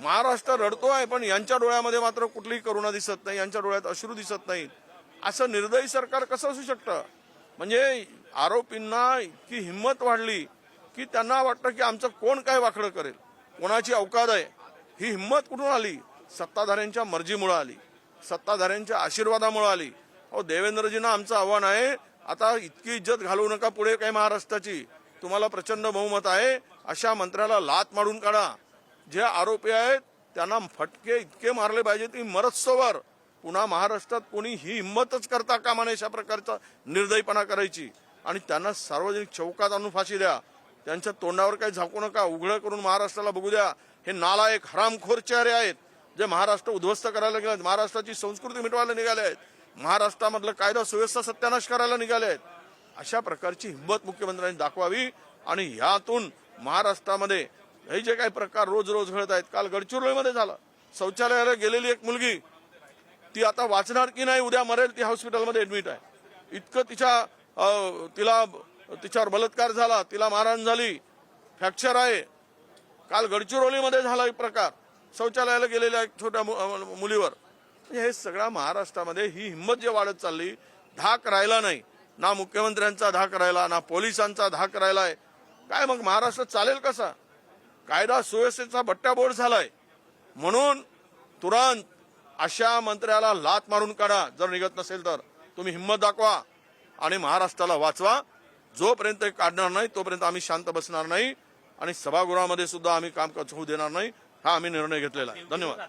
महाराष्ट्र रडतोय, पण यांच्या डोळ्यामध्ये मात्र कुठलीही करुणा दिसत नाही, यांच्या डोळ्यात अश्रू दिसत नाही. असं निर्दयी सरकार कसं असू शकतं? म्हणजे आरोपींना इतकी हिंमत वाढली की त्यांना वाटतं की आमचं कोण काय वाकडं करेल, कोणाची अवकाद आहे. ही हिंमत कुठून आली? सत्ताधाऱ्यांच्या मर्जीमुळे आली, सत्ताधाऱ्यांच्या आशीर्वादामुळे आली. अहो, देवेंद्रजींना आमचं आव्हान आहे, आता इतकी इज्जत घालवू नका पुढे काय महाराष्ट्राची. तुम्हाला प्रचंड बहुमत आहे, अशा मंत्र्याला लात मारून काढा. जे आरोपी आहेत त्यांना फटके इतके मारले पाहिजे की मरस्तोवर पुन्हा महाराष्ट्रात कोणी ही हिंमतच करता कामा नये अशा प्रकारचा निर्दयीपणा करायची. आणि त्यांना सार्वजनिक चौकात आणून फाशी द्या. त्यांच्या तोंडावर काही झाकू नका, उघडं करून महाराष्ट्राला बघू द्या. हे नालायक हरामखोर चेहरे आहेत जे महाराष्ट्र उद्ध्वस्त करायला निघाले, महाराष्ट्राची संस्कृती मिटवायला निघाले आहेत, महाराष्ट्रामधलं कायदा सुव्यवस्था सत्यानाश करायला निघाले आहेत. अशा प्रकारची हिंमत मुख्यमंत्र्यांनी दाखवावी. आणि ह्यातून महाराष्ट्रामध्ये हे जे काही प्रकार रोज रोज घडत आहेत, काल गडचिरोलीमध्ये झालं, शौचालयाला गेलेली एक मुलगी, ती आता वाचणार की नाही, उद्या मरेल, ती हॉस्पिटलमध्ये ऍडमिट आहे. इतकं तिच्यावर बलात्कार झाला, तिला मारहाण झाली, फ्रॅक्चर आहे. काल गडचिरोलीमध्ये झाला एक प्रकार, शौचालयाला गेलेल्या एक छोट्या मुलीवर. हे सगळ्या महाराष्ट्रामध्ये ही हिंमत जे वाढत चालली, धाक राहिला नाही. ना मुख्यमंत्र्यांचा धाक राहिला, ना पोलिसांचा धाक राहिलाय. काय मग महाराष्ट्र चालेल कसा? कायदा सुव्यवस्थेचा बट्ट्याबोळ झालाय. म्हणून तुरंत अशा मंत्र्याला लात मारून काढा. जर निघत नसेल तर तुम्ही हिंमत दाखवा आणि महाराष्ट्राला वाचवा. जोपर्यंत काढणार नाही तोपर्यंत आम्ही शांत बसणार नाही आणि सभागृहामध्ये सुद्धा आम्ही कामकाज होऊ देणार नाही, हा आम्ही निर्णय घेतलेला आहे. धन्यवाद.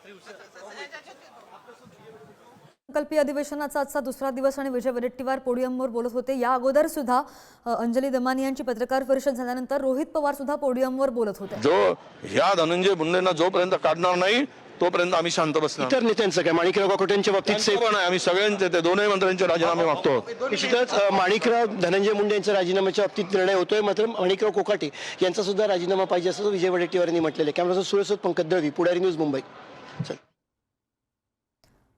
संकल्पीय अधिवेशनाचा आजचा दुसरा दिवस आणि विजय वडेट्टीवार पोडियमवर बोलत होते. या अगोदर सुद्धा अंजली दमानी यांची पत्रकार परिषद झाल्यानंतर रोहित पवार सुद्धा पोडियमवर बोलत होते. जो ह्या धनंजय मुंडेंना जोपर्यंत काढणार नाही तोपर्यंत आम्ही शांत बसणार. इतर नेत्यांचं काय? माणिकराव कोकाटेंच्या बाबतीत पण आम्ही सगळ्यांचे, ते दोनही मंत्र्यांचे राजीनामे मागतो. निश्चितच माणिकराव धनंजय मुंडे यांच्या राजीनाम्याच्या बाबतीत निर्णय होतोय, मात्र माणिकराव कोकाटे यांचा सुद्धा राजीनामा पाहिजे असं विजय वडेट्टीवार यांनी म्हटलेलं आहे. कॅमेराचा सुरेश पंकज दळवी, पुढारी न्यूज, मुंबई.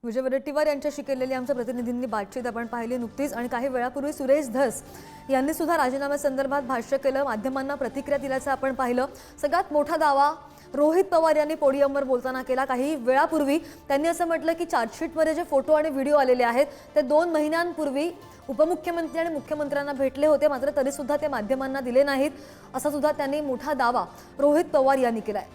विजय वडेट्टीवार यांच्याशी केलेली आमच्या प्रतिनिधींनी बातचीत आपण पाहिली नुकतीच. आणि काही वेळापूर्वी सुरेश धस यांनी सुद्धा राजीनाम्यासंदर्भात भाष्य केलं, माध्यमांना प्रतिक्रिया दिल्याचं आपण पाहिलं. सगळ्यात मोठा दावा रोहित पवार यांनी पोडियमवर बोलताना केला. काही वेळापूर्वी त्यांनी असं म्हटलं की चार्जशीटमध्ये जे फोटो आणि व्हिडिओ आलेले आहेत ते 2 महिन्यांपूर्वी उपमुख्यमंत्री आणि मुख्यमंत्र्यांना भेटले होते, मात्र तरी सुद्धा ते माध्यमांना दिले नाहीत, असा सुद्धा त्यांनी मोठा दावा रोहित पवार यांनी केलाय.